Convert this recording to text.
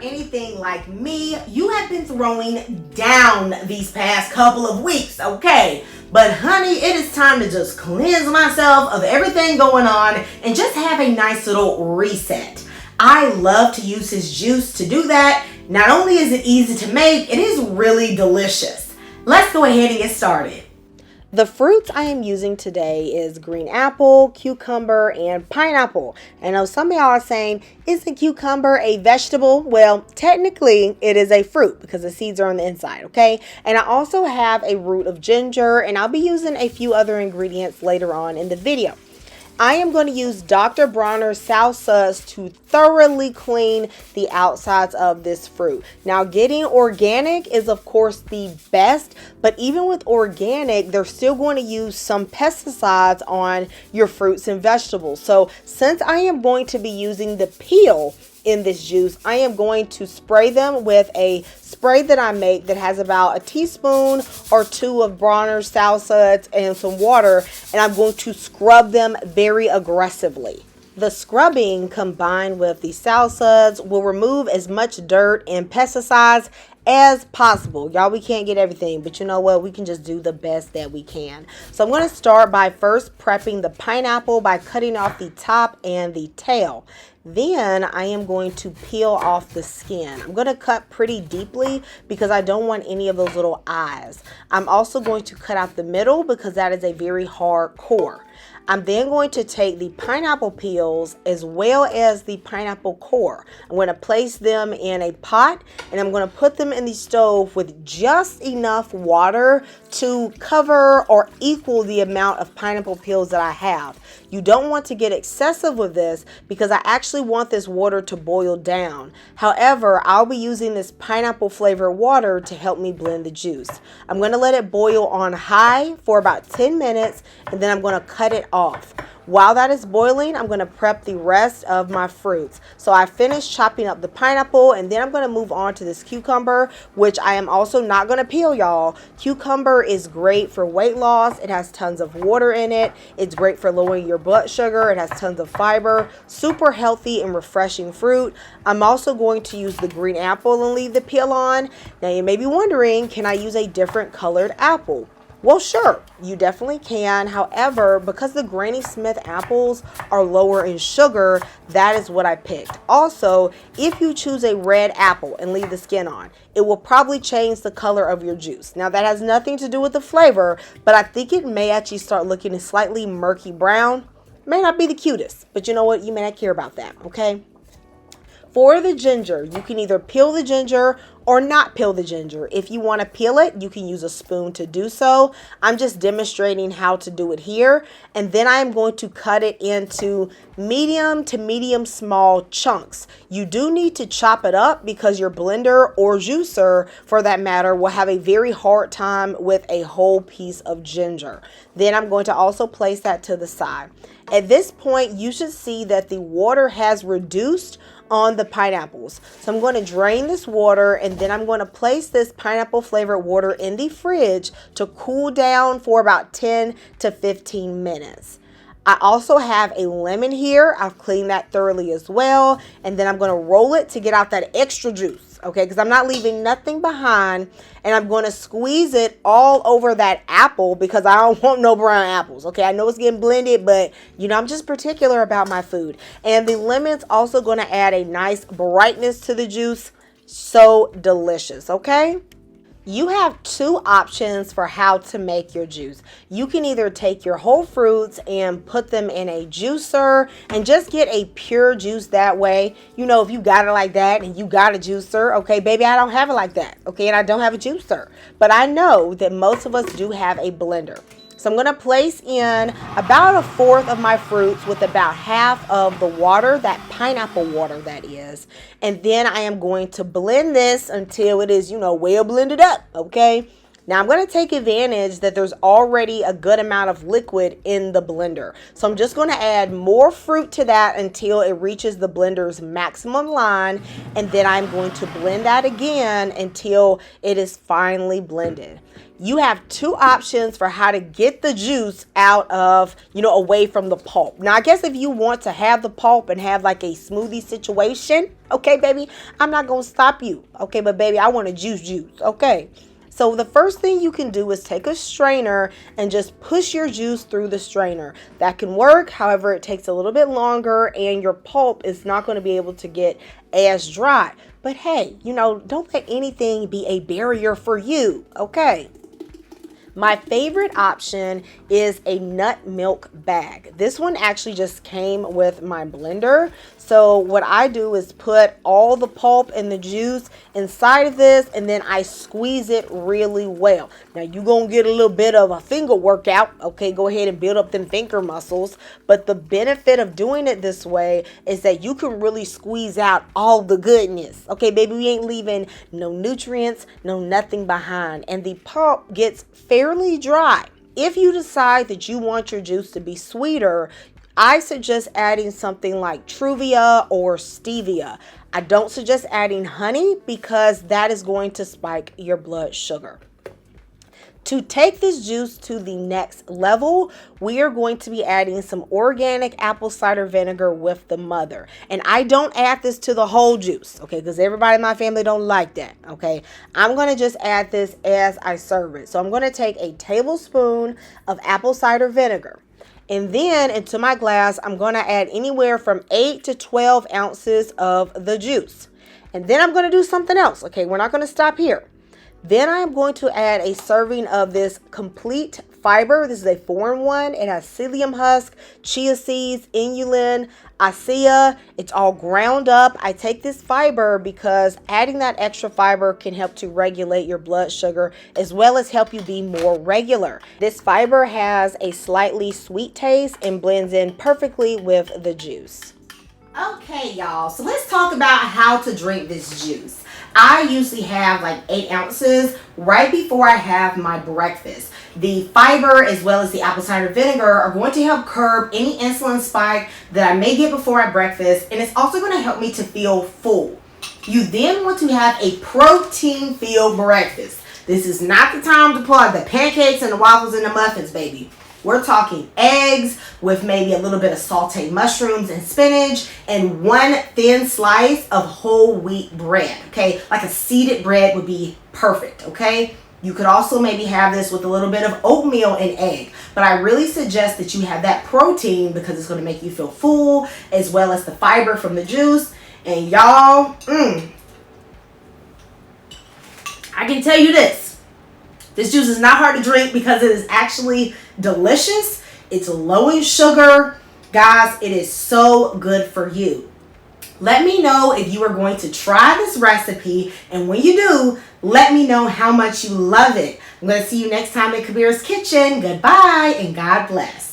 anything like me, you have been throwing down these past couple of weeks, okay? But honey, it is time to just cleanse myself of everything going on and just have a nice little reset. I love to use this juice to do that. Not only is it easy to make, it is really delicious. Let's go ahead and get started. The fruits I am using today is green apple, cucumber, and pineapple. I know some of y'all are saying, isn't cucumber a vegetable? Well, technically it is a fruit because the seeds are on the inside, okay? And I also have a root of ginger, and I'll be using a few other ingredients later on in the video. I am going to use Dr. Bronner's salsas to thoroughly clean the outsides of this fruit. Now, getting organic is of course the best, but even with organic, they're still going to use some pesticides on your fruits and vegetables. So since I am going to be using the peel in this juice, I am going to spray them with a spray that I make that has about a teaspoon or two of Bronner's salsa and some water, and I'm going to scrub them very aggressively. The scrubbing combined with the salsas will remove as much dirt and pesticides as possible. Y'all, we can't get everything, but you know what? We can just do the best that we can. So I'm going to start by first prepping the pineapple by cutting off the top and the tail. Then I am going to peel off the skin. I'm going to cut pretty deeply because I don't want any of those little eyes. I'm also going to cut out the middle because that is a very hard core. I'm then going to take the pineapple peels as well as the pineapple core. I'm going to place them in a pot and I'm going to put them in the stove with just enough water to cover or equal the amount of pineapple peels that I have. You don't want to get excessive with this because I actually want this water to boil down. However, I'll be using this pineapple flavored water to help me blend the juice. I'm going to let it boil on high for about 10 minutes and then I'm going to cut it off. While that is boiling, I'm going to prep the rest of my fruits. So I finished chopping up the pineapple and then I'm going to move on to this cucumber, which I am also not going to peel, y'all. Cucumber is great for weight loss. It has tons of water in it. It's great for lowering your blood sugar. It has tons of fiber. Super healthy and refreshing fruit. I'm also going to use the green apple and leave the peel on. Now you may be wondering, can I use a different colored apple? Well, sure, you definitely can. However, because the Granny Smith apples are lower in sugar, that is what I picked. Also, if you choose a red apple and leave the skin on, it will probably change the color of your juice. Now, that has nothing to do with the flavor, but I think it may actually start looking a slightly murky brown. May not be the cutest, but you know what? You may not care about that, okay? For the ginger, you can either peel the ginger or not peel the ginger. If you want to peel it, you can use a spoon to do so. I'm just demonstrating how to do it here. And then I am going to cut it into medium to medium small chunks. You do need to chop it up because your blender or juicer, for that matter, will have a very hard time with a whole piece of ginger. Then I'm going to also place that to the side. At this point, you should see that the water has reduced on the pineapples. So I'm going to drain this water and then I'm going to place this pineapple flavored water in the fridge to cool down for about 10 to 15 minutes. I also have a lemon here. I've cleaned that thoroughly as well. And then I'm going to roll it to get out that extra juice, okay? Because I'm not leaving nothing behind. And I'm going to squeeze it all over that apple because I don't want no brown apples, okay? I know it's getting blended, but, you know, I'm just particular about my food. And the lemon's also going to add a nice brightness to the juice. So delicious, okay? You have two options for how to make your juice. You can either take your whole fruits and put them in a juicer and just get a pure juice that way. You know, if you got it like that and you got a juicer, okay, baby, I don't have it like that, okay, and I don't have a juicer. But I know that most of us do have a blender. So I'm going to place in about a fourth of my fruits with about half of the water, that pineapple water that is. And then I am going to blend this until it is, you know, well blended up, okay? Now I'm going to take advantage that there's already a good amount of liquid in the blender. So I'm just going to add more fruit to that until it reaches the blender's maximum line. And then I'm going to blend that again until it is finely blended. You have two options for how to get the juice out of, away from the pulp. Now, I guess if you want to have the pulp and have like a smoothie situation, okay, baby, I'm not going to stop you. Okay, but baby, I want a juice, okay? So the first thing you can do is take a strainer and just push your juice through the strainer. That can work. However, it takes a little bit longer and your pulp is not going to be able to get as dry. But hey, don't let anything be a barrier for you, okay? My favorite option is a nut milk bag. This one actually just came with my blender. So what I do is put all the pulp and the juice inside of this, and then I squeeze it really well. Now you're going to get a little bit of a finger workout. Okay, go ahead and build up them finger muscles. But the benefit of doing it this way is that you can really squeeze out all the goodness. Okay, baby, we ain't leaving no nutrients, no nothing behind. And the pulp gets fairly dry. If you decide that you want your juice to be sweeter, I suggest adding something like Truvia or Stevia. I don't suggest adding honey because that is going to spike your blood sugar. To take this juice to the next level, we are going to be adding some organic apple cider vinegar with the mother. And I don't add this to the whole juice, okay, because everybody in my family don't like that, okay? I'm going to just add this as I serve it. So I'm going to take a tablespoon of apple cider vinegar. And then into my glass, I'm going to add anywhere from 8 to 12 ounces of the juice. And then I'm going to do something else, okay? We're not going to stop here. Then I am going to add a serving of this complete fiber. This is a 4-in-1. It has psyllium husk, chia seeds, inulin, acai. It's all ground up. I take this fiber because adding that extra fiber can help to regulate your blood sugar as well as help you be more regular. This fiber has a slightly sweet taste and blends in perfectly with the juice. Okay, y'all, so let's talk about how to drink this juice. I usually have like 8 ounces right before I have my breakfast. The fiber as well as the apple cider vinegar are going to help curb any insulin spike that I may get before I breakfast, and it's also going to help me to feel full. You then want to have a protein-filled breakfast. This is not the time to pull out the pancakes and the waffles and the muffins, baby. We're talking eggs with maybe a little bit of sauteed mushrooms and spinach and one thin slice of whole wheat bread, okay? Like a seeded bread would be perfect, okay? You could also maybe have this with a little bit of oatmeal and egg, but I really suggest that you have that protein because it's going to make you feel full as well as the fiber from the juice. And y'all, I can tell you this. This juice is not hard to drink because it is actually delicious. It's low in sugar. Guys, it is so good for you. Let me know if you are going to try this recipe, and when you do, let me know how much you love it. I'm going to see you next time in Kabira's Kitchen. Goodbye, and God bless.